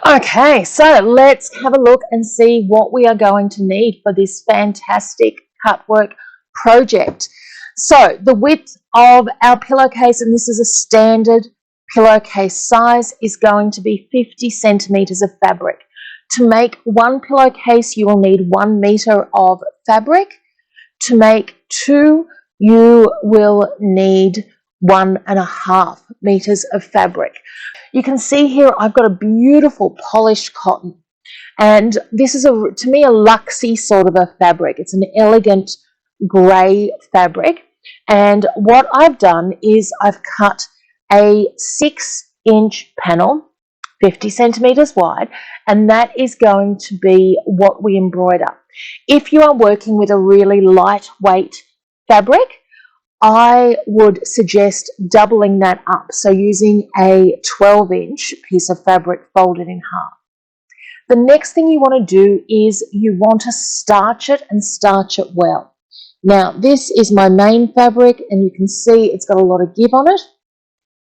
Okay, so let's have a look and see what we are going to need for this fantastic cutwork project. So the width of our pillowcase, and this is a standard pillowcase size, is going to be 50 centimeters of fabric. To make one pillowcase, you will need 1 meter of fabric. To make two, you will need 1.5 meters of fabric. You can see here I've got a beautiful polished cotton, and this is to me a luxy sort of a fabric. It's an elegant grey fabric, and what I've done is I've cut a 6-inch panel, 50 centimeters wide, and that is going to be what we embroider. If you are working with a really lightweight fabric, I would suggest doubling that up, so using a 12-inch piece of fabric folded in half. The next thing you want to do is you want to starch it, and starch it well. Now, this is my main fabric, and you can see it's got a lot of give on it.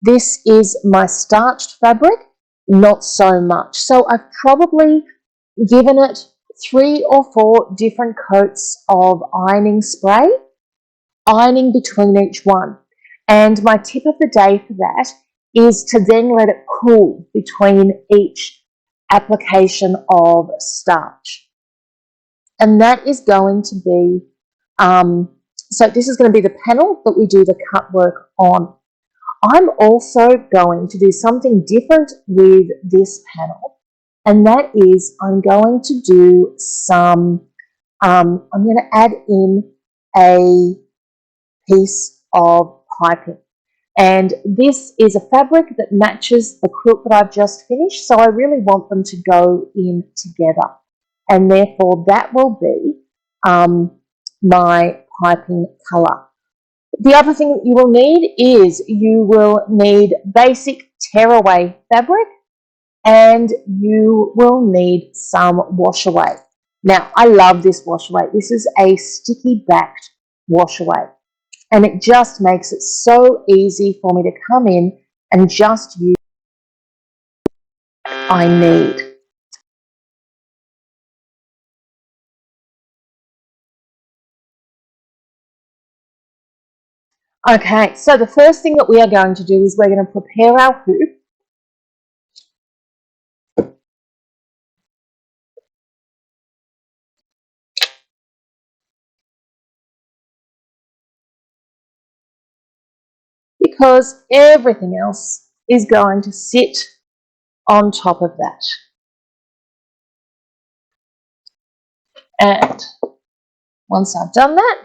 This is my starched fabric, not so much. So I've probably given it 3 or 4 different coats of ironing spray, ironing between each one. And my tip of the day for that is to then let it cool between each application of starch. And that is going to be, so this is going to be the panel that we do the cut work on. I'm also going to do something different with this panel, and that is I'm going to do some, I'm going to add in a piece of piping, and this is a fabric that matches the quilt that I've just finished, so I really want them to go in together, and therefore that will be my piping colour. The other thing that you will need is you will need basic tearaway fabric, and you will need some wash away. Now, I love this wash away. This is a sticky backed wash away, and it just makes it so easy for me to come in and just use what I need. Okay, so the first thing that we are going to do is we're going to prepare our hoop. Because everything else is going to sit on top of that. And once I've done that,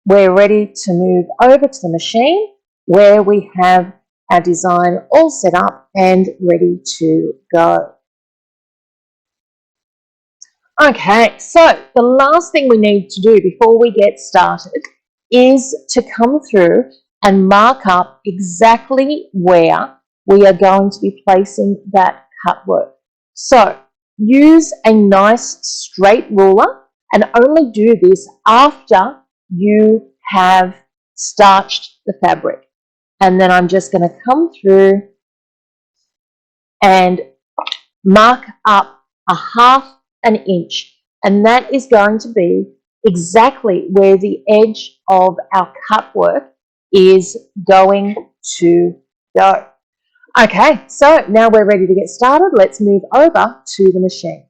we're ready to move over to the machine where we have our design all set up and ready to go. Okay, so the last thing we need to do before we get started is to come through and mark up exactly where we are going to be placing that cut work. So use a nice straight ruler, and only do this after you have starched the fabric. And then I'm just going to come through and mark up 1/2 inch, and that is going to be exactly where the edge of our cut work is going to go. Okay, so now we're ready to get started. Let's move over to the machine.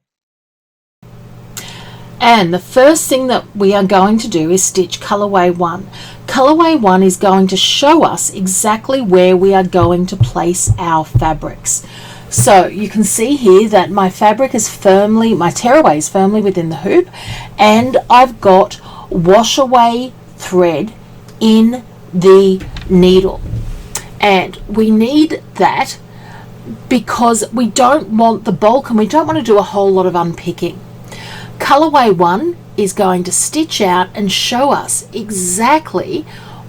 And the first thing that we are going to do is stitch colorway 1. Colorway 1 is going to show us exactly where we are going to place our fabrics. So you can see here that my fabric is firmly, my tearaway is firmly within the hoop, and I've got wash away thread in the needle. And we need that because we don't want the bulk, and we don't want to do a whole lot of unpicking. Colorway 1 is going to stitch out and show us exactly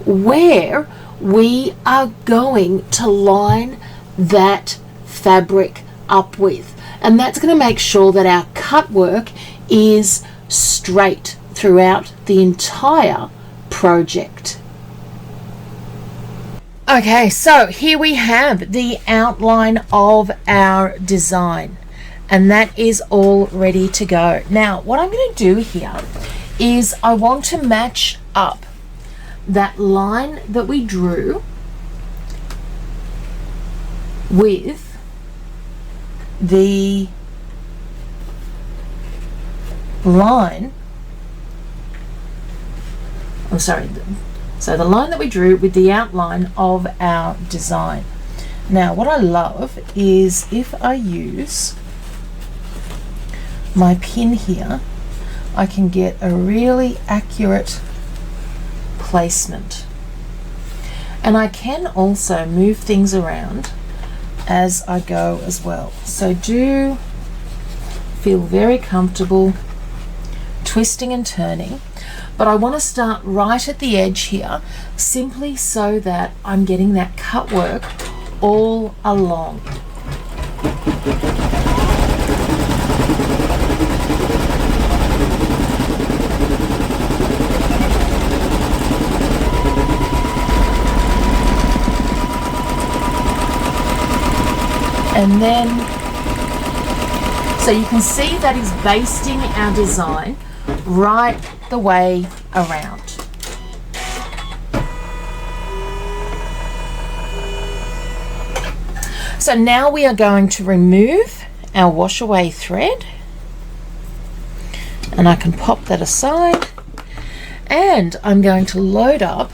where we are going to line that fabric up with, and that's going to make sure that our cut work is straight throughout the entire project. Okay, so here we have the outline of our design, And that is all ready to go. Now, what I'm going to do here is I want to match up that line that we drew with the line, so the line that we drew with the outline of our design. Now, what I love is if I use my pin here, I can get a really accurate placement. And I can also move things around as I go as well. So do feel very comfortable twisting and turning. But I want to start right at the edge here, simply so that I'm getting that cut work all along. And then, so you can see that is basting our design right the way around. So now we are going to remove our wash away thread, and I can pop that aside, and I'm going to load up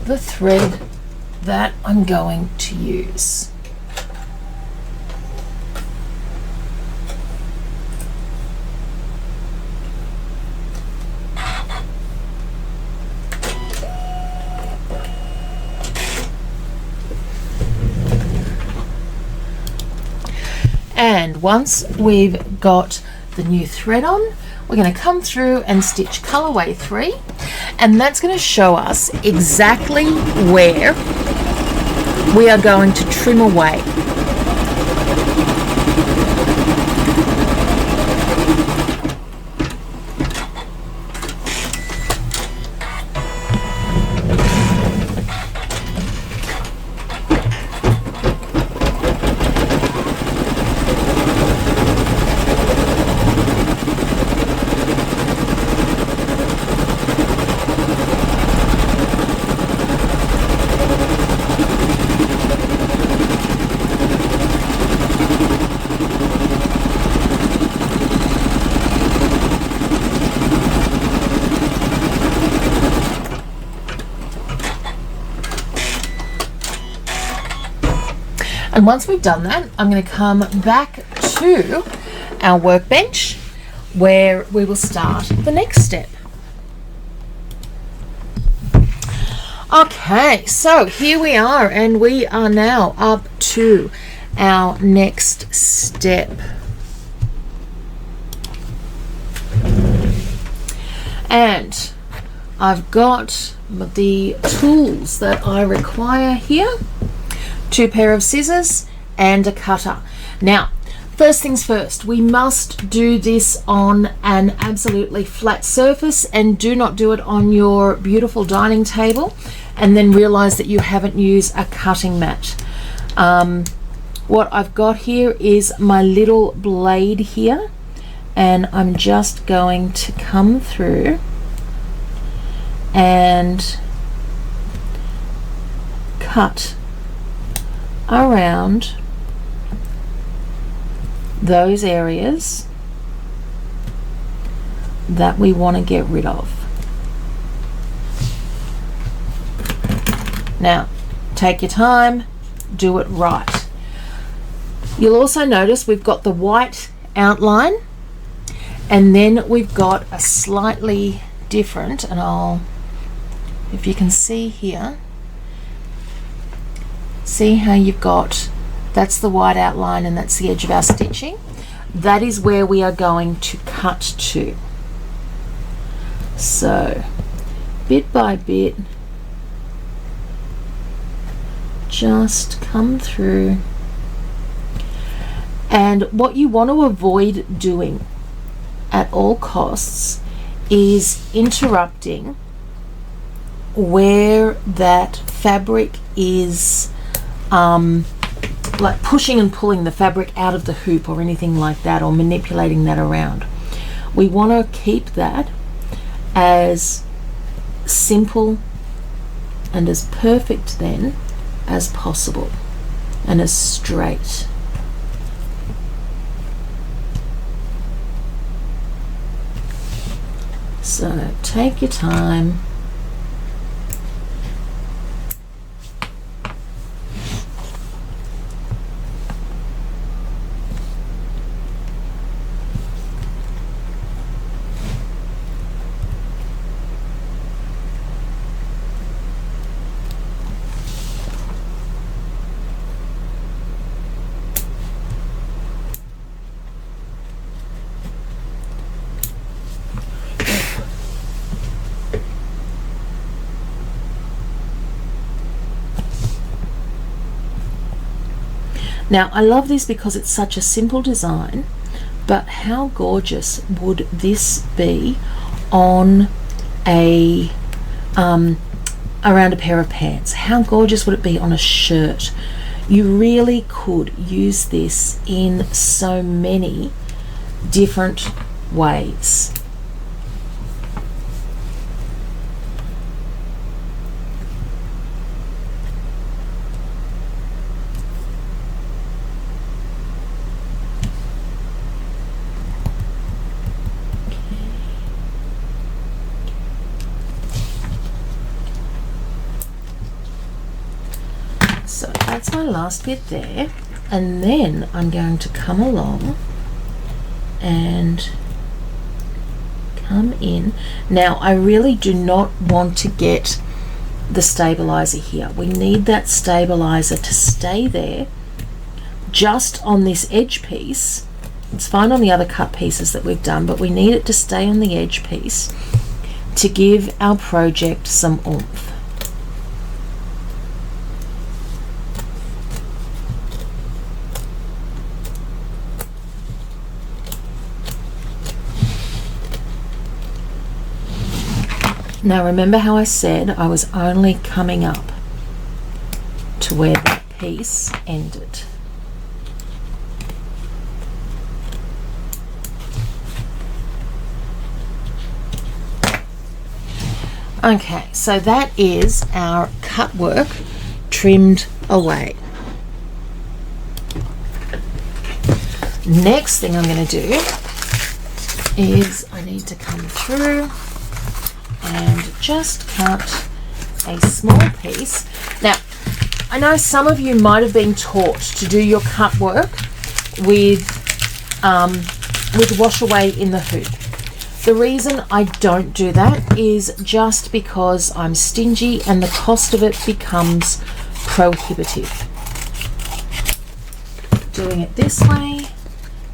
the thread that I'm going to use. And once we've got the new thread on, we're going to come through and stitch colorway 3, and that's going to show us exactly where we are going to trim away. And once we've done that, I'm going to come back to our workbench where we will start the next step. Okay, so here we are, and we are now up to our next step. And I've got the tools that I require here. 2 pair of scissors and a cutter. Now, first things first, we must do this on an absolutely flat surface, and do not do it on your beautiful dining table and then realize that you haven't used a cutting mat. What I've got here is my little blade here, and I'm just going to come through and cut around those areas that we want to get rid of. Now, take your time, do it right. You'll also notice we've got the white outline, and then we've got a slightly different, and if you can see here, see how you've got, that's the white outline and that's the edge of our stitching. That is where we are going to cut to. So, bit by bit, just come through. And what you want to avoid doing at all costs is interrupting where that fabric is like pushing and pulling the fabric out of the hoop or anything like that, or manipulating that around. We want to keep that as simple and as perfect then as possible, and as straight. So take your time. Now, I love this because it's such a simple design, but how gorgeous would this be on a around a pair of pants? How gorgeous would it be on a shirt? You really could use this in so many different ways. So that's my last bit there, and then I'm going to come along and come in. Now I really do not want to get the stabilizer here. We need that stabilizer to stay there just on this edge piece. It's fine on the other cut pieces that we've done, but we need it to stay on the edge piece to give our project some oomph. Now remember how I said I was only coming up to where that piece ended. Okay, so that is our cut work trimmed away. Next thing I'm going to do is I need to come through and just cut a small piece. Now, I know some of you might have been taught to do your cut work with wash away in the hoop. The reason I don't do that is just because I'm stingy and the cost of it becomes prohibitive. Doing it this way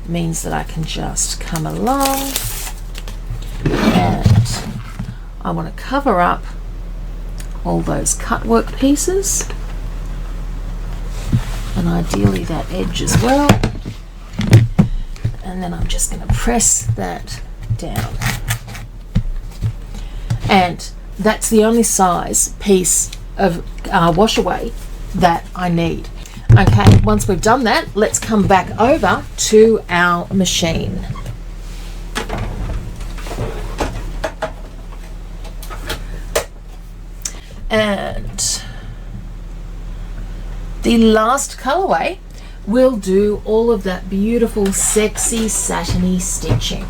means that I can just come along, and I want to cover up all those cut work pieces, and ideally that edge as well, and then I'm just going to press that down, and that's the only size piece of wash away that I need. Okay, once we've done that, let's come back over to our machine. And the last colorway will do all of that beautiful, sexy, satiny stitching.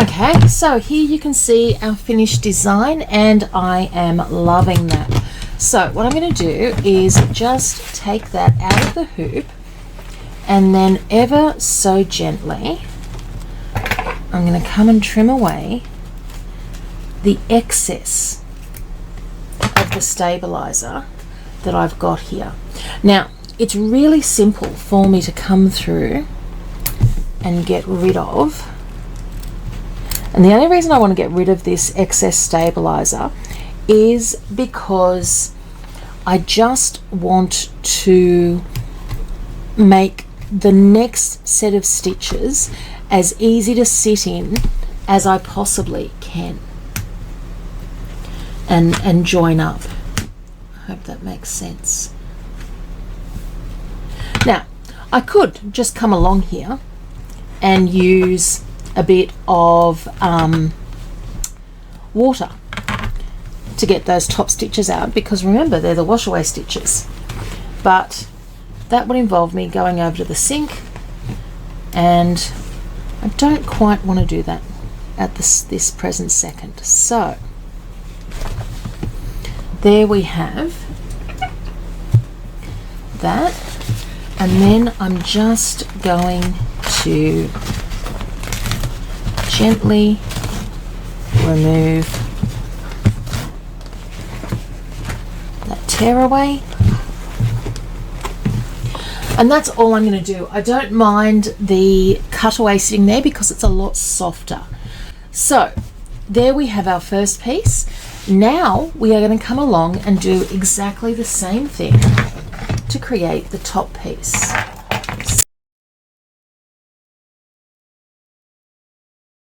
Okay, so here you can see our finished design, and I am loving that. So what I'm going to do is just take that out of the hoop, and then ever so gently I'm going to come and trim away the excess of the stabilizer that I've got here. Now, it's really simple for me to come through and get rid of. And the only reason I want to get rid of this excess stabilizer is because I just want to make the next set of stitches as easy to sit in as I possibly can and join up. I hope that makes sense. Now, I could just come along here and use a bit of water to get those top stitches out, because remember, they're the wash away stitches. But that would involve me going over to the sink, and I don't quite want to do that at this present second. So there we have that, and then I'm just going to gently remove that tear away, and that's all I'm going to do. I don't mind the cutaway sitting there because it's a lot softer. So there we have our first piece. Now we are going to come along and do exactly the same thing to create the top piece.